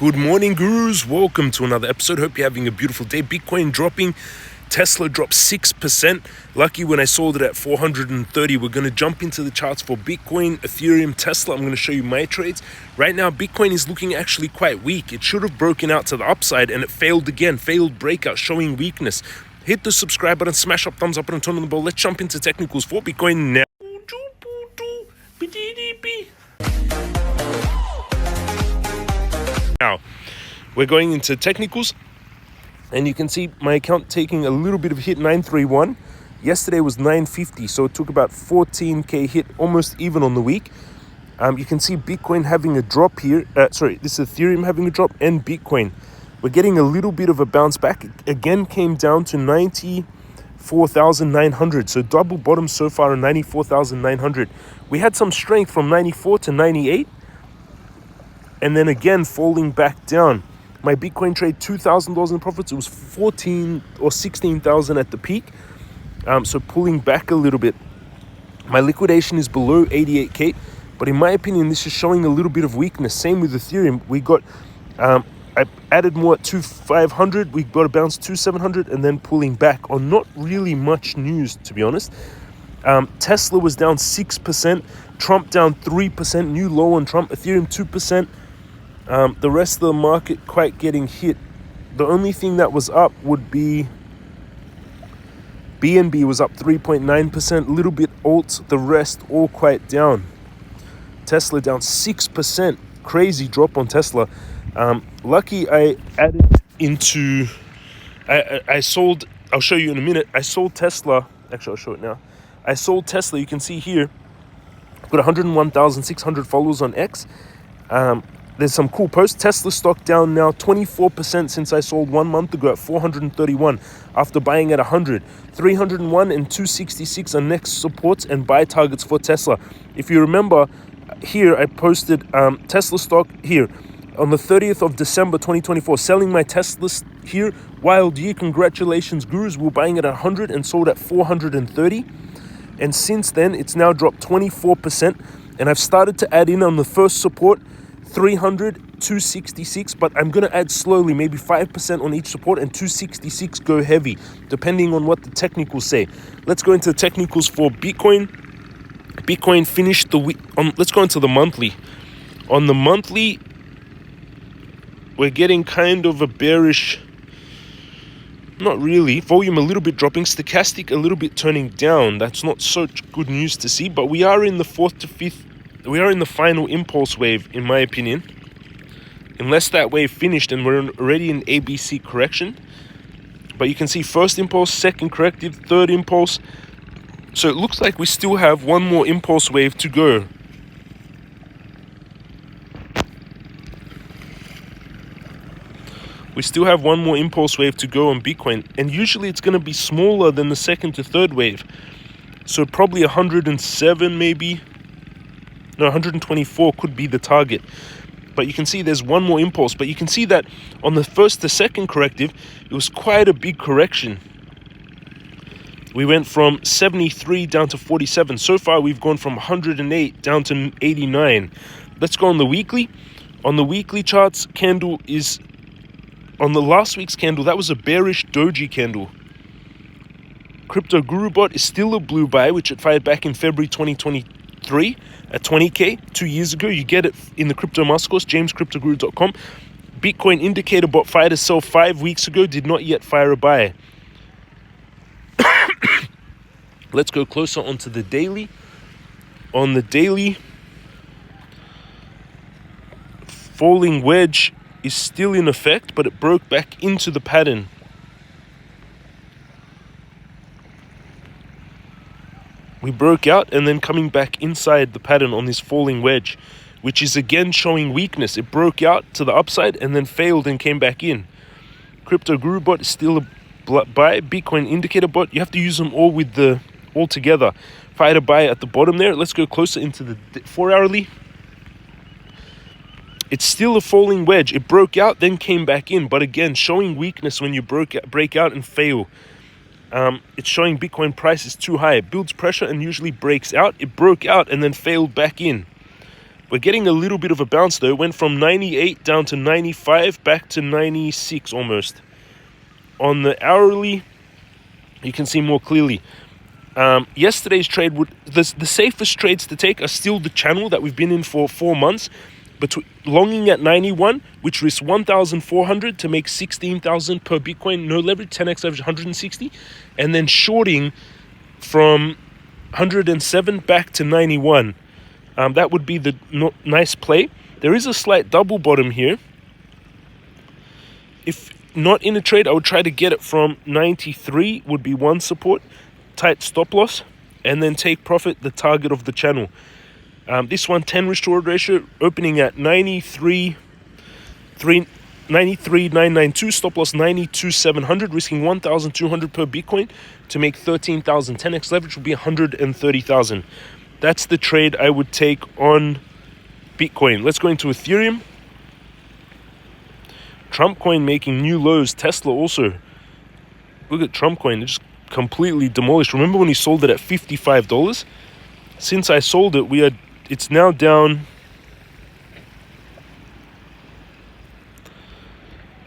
Good morning, gurus. Welcome to another episode. Hope you're having a beautiful day. Bitcoin dropping. Tesla dropped 6%. Lucky when I sold it at 430. We're going to jump into the charts for Bitcoin, Ethereum, Tesla. I'm going to show you my trades. Right now, Bitcoin is looking actually quite weak. It should have broken out to the upside and it failed again. Failed breakout, showing weakness. Hit the subscribe button, smash up, thumbs up, and turn on the bell. Let's jump into technicals for Bitcoin now. Now, we're going into technicals, and you can see my account taking a little bit of a hit, 931. Yesterday was 950, so it took about 14k hit, almost even on the week. You can see Bitcoin having a drop here. This is Ethereum having a drop, and Bitcoin. We're getting a little bit of a bounce back. Again, came down to 94,900. So double bottom so far at 94,900. We had some strength from 94 to 98. And then again, falling back down. My Bitcoin trade, $2,000 in profits. It was 14 or 16,000 at the peak. So pulling back a little bit. My liquidation is below 88k. But in my opinion, this is showing a little bit of weakness. Same with Ethereum. We got, I added more at 2,500. We got a bounce 2,700 and then pulling back on not really much news, to be honest. Tesla was down 6%. Trump down 3%. New low on Trump. Ethereum 2%. The rest of the market quite getting hit. The only thing that was up would be BNB was up 3.9%, little bit alts, the rest all quite down. Tesla down 6%, crazy drop on Tesla. Lucky I added into, I sold, I'll show you in a minute, I sold Tesla, actually I'll show it now. I sold Tesla, you can see here, I've got 101,600 followers on X. There's some cool posts. Tesla stock down now 24% since I sold 1 month ago at 431 after buying at 100. 301 and 266 are next supports and buy targets for Tesla. If you remember, here I posted Tesla stock here on the 30th of December 2024, selling my Teslas here. Wild year, congratulations, gurus. We're buying at 100 and sold at 430. And since then, it's now dropped 24%. And I've started to add in on the first support, 300, 266, but I'm going to add slowly, maybe 5% on each support and 266 go heavy, depending on what the technicals say. Let's go into the technicals for Bitcoin. Bitcoin finished the week. Let's go into the monthly. On the monthly, we're getting kind of a bearish, not really, volume a little bit dropping, stochastic a little bit turning down. That's not such good news to see, but we are in the fourth to fifth. We are in the final impulse wave, in my opinion. Unless that wave finished and we're already in ABC correction. But you can see first impulse, second corrective, third impulse. So it looks like we still have one more impulse wave to go. We still have one more impulse wave to go on Bitcoin. And usually it's going to be smaller than the second to third wave. So probably 107 maybe. No, 124 could be the target. But you can see there's one more impulse. But you can see that on the first to second corrective, it was quite a big correction. We went from 73 down to 47. So far, we've gone from 108 down to 89. Let's go on the weekly. On the weekly charts, candle is... On the last week's candle, that was a bearish doji candle. Crypto Guru Bot is still a blue buy, which it fired back in February 2023. At 20k 2 years ago. You get it in the crypto master course, jamescryptoguru.com. Bitcoin indicator bot fired a sell 5 weeks ago, did not yet fire a buy. Let's go closer onto the daily. On the daily, falling wedge is still in effect, but it broke back into the pattern. We broke out and then coming back inside the pattern on this falling wedge, which is again showing weakness. It broke out to the upside and then failed and came back in. Crypto Guru Bot is still a buy. Bitcoin indicator bot, you have to use them all together. Fired a buy at the bottom there. Let's go closer into the 4 hourly. It's still a falling wedge. It broke out, then came back in, but again showing weakness when you break out and fail. It's showing Bitcoin price is too high. It builds pressure and usually breaks out. It broke out and then failed back in. We're getting a little bit of a bounce though. It went from 98 down to 95, back to 96 almost. On the hourly, you can see more clearly. Yesterday's trade the safest trades to take are still the channel that we've been in for 4 months, but longing at 91, which risks 1,400 to make 16,000 per Bitcoin, no leverage, 10x average 160, and then shorting from 107 back to 91. That would be the nice play. There is a slight double bottom here. If not in a trade, I would try to get it from 93 would be one support, tight stop loss, and then take profit, the target of the channel. This one, 10 risk to reward ratio, opening at 93,992, stop loss 92,700, risking 1,200 per Bitcoin to make 13,000. 10x leverage will be 130,000. That's the trade I would take on Bitcoin. Let's go into Ethereum. Trump coin making new lows. Tesla also. Look at Trump coin. It just completely demolished. Remember when he sold it at $55? Since I sold it, it's now down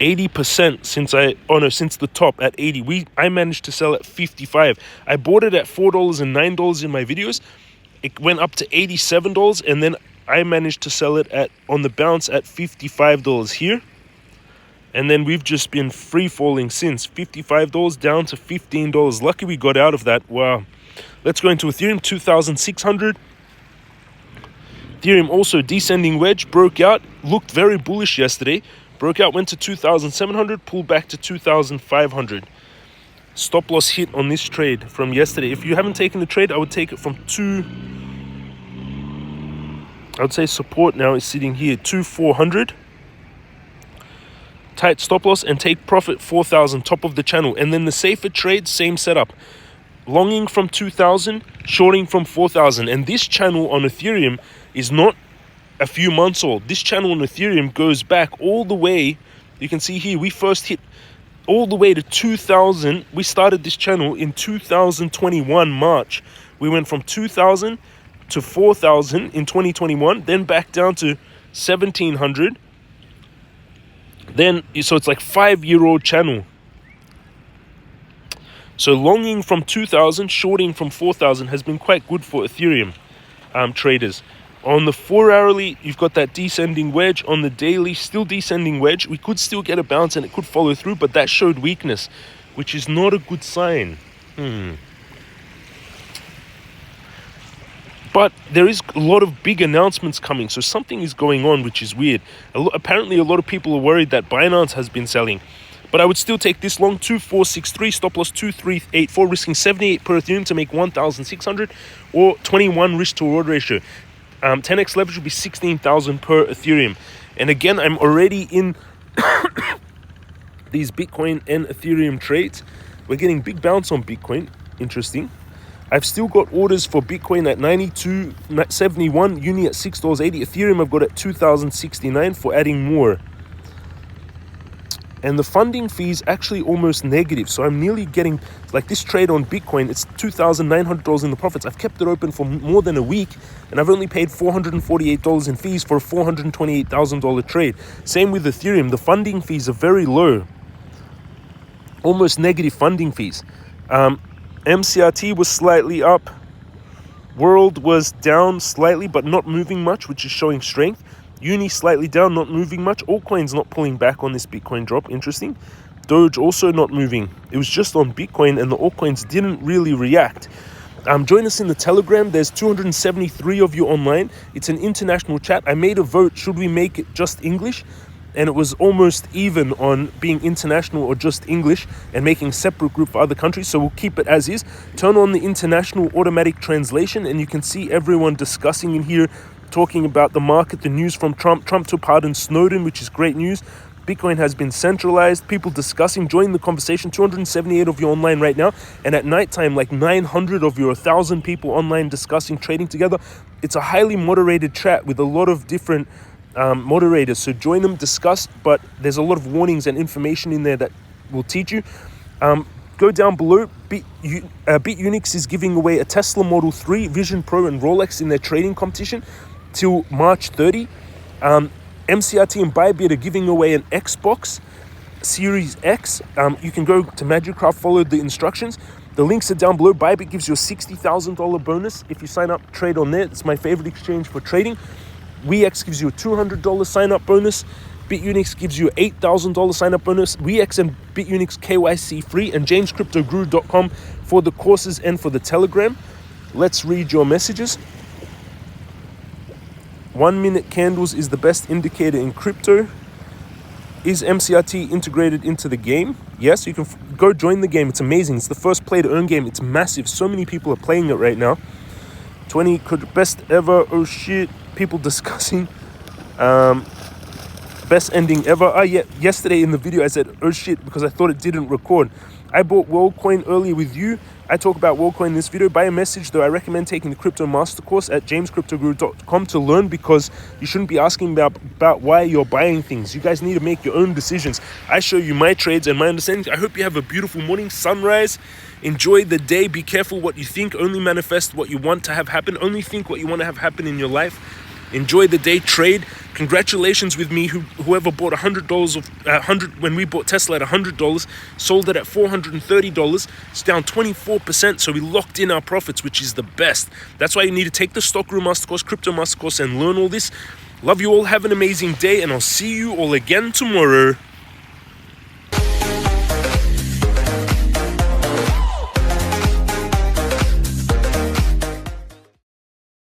80% since the top at 80. I managed to sell at 55. I bought it at $4 and $9 in my videos. It went up to $87, and then I managed to sell it on the bounce at $55 here. And then we've just been free falling since. $55 down to $15. Lucky we got out of that. Wow. Let's go into Ethereum, 2,600. Ethereum also descending wedge, broke out, looked very bullish yesterday. Broke out, went to 2,700, pulled back to 2,500. Stop loss hit on this trade from yesterday. If you haven't taken the trade, I would take it from I would say support now is sitting here, 2,400. Tight stop loss and take profit 4,000, top of the channel. And then the safer trade, same setup. Longing from 2,000, shorting from 4,000. And this channel on Ethereum is not a few months old. This channel on Ethereum goes back all the way. You can see here, we first hit all the way to 2,000. We started this channel in 2021 March. We went from 2,000 to 4,000 in 2021, then back down to 1,700. Then, so it's like 5-year-old channel. So longing from 2,000, shorting from 4,000 has been quite good for Ethereum traders. On the 4-hourly, you've got that descending wedge. On the daily, still descending wedge. We could still get a bounce and it could follow through, but that showed weakness, which is not a good sign. But there is a lot of big announcements coming, so something is going on, which is weird. Apparently, a lot of people are worried that Binance has been selling. But I would still take this long, 2,463, stop loss 2,384, risking 78 per Ethereum to make 1,600, or 21 risk to reward ratio. 10x leverage would be 16,000 per Ethereum. And again, I'm already in these Bitcoin and Ethereum trades. We're getting big bounce on Bitcoin. Interesting. I've still got orders for Bitcoin at 92.71, Uni at $6.80. Ethereum I've got at 2,069 for adding more. And the funding fee is actually almost negative. So I'm nearly getting, like this trade on Bitcoin, it's $2,900 in the profits. I've kept it open for more than a week, and I've only paid $448 in fees for a $428,000 trade. Same with Ethereum. The funding fees are very low. Almost negative funding fees. MCRT was slightly up. World was down slightly, but not moving much, which is showing strength. Uni slightly down, not moving much. Altcoins not pulling back on this Bitcoin drop. Interesting. Doge also not moving. It was just on Bitcoin, and the altcoins didn't really react. Join us in the Telegram. There's 273 of you online. It's an international chat. I made a vote. Should we make it just English? And it was almost even on being international or just English and making a separate group for other countries. So we'll keep it as is. Turn on the international automatic translation and you can see everyone discussing in here, talking about the market, the news from Trump. Trump to pardon Snowden, which is great news. Bitcoin has been centralized. People discussing, join the conversation. 278 of you online right now. And at nighttime, like 900 of you, 1,000 people online discussing, trading together. It's a highly moderated chat with a lot of different moderators, so join them, discuss, but there's a lot of warnings and information in there that will teach you. Go down below. Bitunix is giving away a Tesla Model 3, Vision Pro and Rolex in their trading competition. till March 30. MCRT and Bybit are giving away an Xbox Series X. You can go to Magicraft, follow the instructions. The links are down below. Bybit gives you a $60,000 bonus if you sign up, trade on there. It's my favorite exchange for trading. Weex gives you a $200 sign-up bonus. Bitunix gives you an $8,000 sign-up bonus. Weex and Bitunix KYC free, and jamescryptoguru.com for the courses and for the Telegram. Let's read your messages. 1 minute candles is the best indicator in crypto. Is MCRT integrated into the game? Yes, you can go join the game. It's amazing. It's the first play to earn game. It's massive. So many people are playing it right now. 20 could best ever. Oh shit. People discussing best ending ever. Yeah, yesterday in the video I said oh shit because I thought it didn't record. I bought WorldCoin earlier with you. I talk about WorldCoin in this video. By a message though, I recommend taking the crypto master course at jamescryptoguru.com to learn, because you shouldn't be asking about why you're buying things. You guys need to make your own decisions. I show you my trades and my understanding. I hope you have a beautiful morning, sunrise. Enjoy the day. Be careful what you think. Only manifest what you want to have happen. Only think what you want to have happen in your life. Enjoy the day, trade. Congratulations with me, whoever bought $100 of when we bought Tesla at $100, sold it at $430. It's down 24%, so we locked in our profits, which is the best. That's why you need to take the Stock Room Master Course, Crypto Master Course, and learn all this. Love you all. Have an amazing day, and I'll see you all again tomorrow.